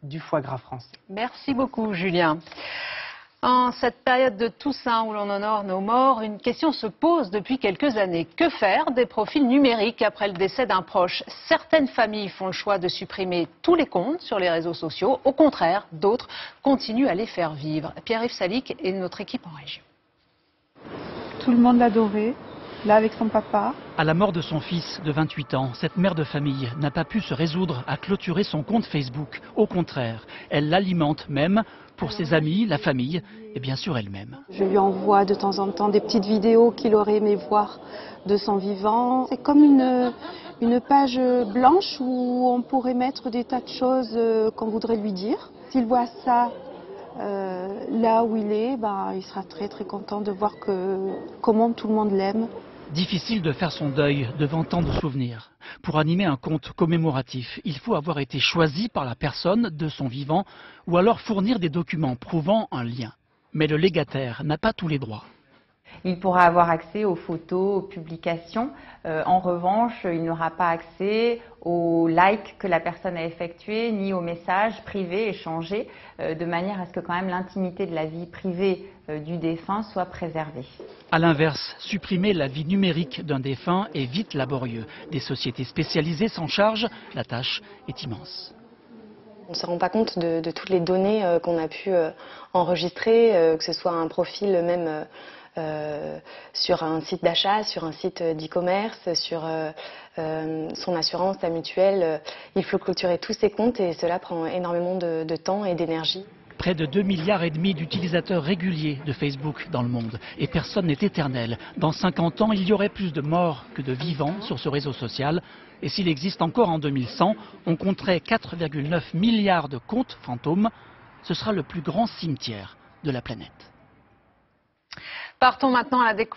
du foie gras français. Merci beaucoup, Julien. En cette période de Toussaint où l'on honore nos morts, une question se pose depuis quelques années. Que faire des profils numériques après le décès d'un proche? Certaines familles font le choix de supprimer tous les comptes sur les réseaux sociaux. Au contraire, d'autres continuent à les faire vivre. Pierre-Yves Salic et notre équipe en région. Tout le monde l'adorait, là avec son papa. À la mort de son fils de 28 ans, cette mère de famille n'a pas pu se résoudre à clôturer son compte Facebook. Au contraire, elle l'alimente même pour ses amis, la famille et bien sûr elle-même. Je lui envoie de temps en temps des petites vidéos qu'il aurait aimé voir de son vivant. C'est comme une page blanche où on pourrait mettre des tas de choses qu'on voudrait lui dire. S'il voit ça là où il est, il sera très très content de voir comment tout le monde l'aime. Difficile de faire son deuil devant tant de souvenirs. Pour animer un compte commémoratif, il faut avoir été choisi par la personne de son vivant ou alors fournir des documents prouvant un lien. Mais le légataire n'a pas tous les droits. Il pourra avoir accès aux photos, aux publications. En revanche, il n'aura pas accès aux likes que la personne a effectués, ni aux messages privés échangés, de manière à ce que quand même l'intimité de la vie privée du défunt soit préservée. A l'inverse, supprimer la vie numérique d'un défunt est vite laborieux. Des sociétés spécialisées s'en chargent, la tâche est immense. On ne se rend pas compte de toutes les données qu'on a pu enregistrer, que ce soit un profil même sur un site d'achat, sur un site d'e-commerce, sur son assurance, sa mutuelle. Il faut clôturer tous ces comptes et cela prend énormément de temps et d'énergie. Près de 2,5 milliards d'utilisateurs réguliers de Facebook dans le monde. Et personne n'est éternel. Dans 50 ans, il y aurait plus de morts que de vivants sur ce réseau social. Et s'il existe encore en 2100, on compterait 4,9 milliards de comptes fantômes. Ce sera le plus grand cimetière de la planète. Partons maintenant à la découverte.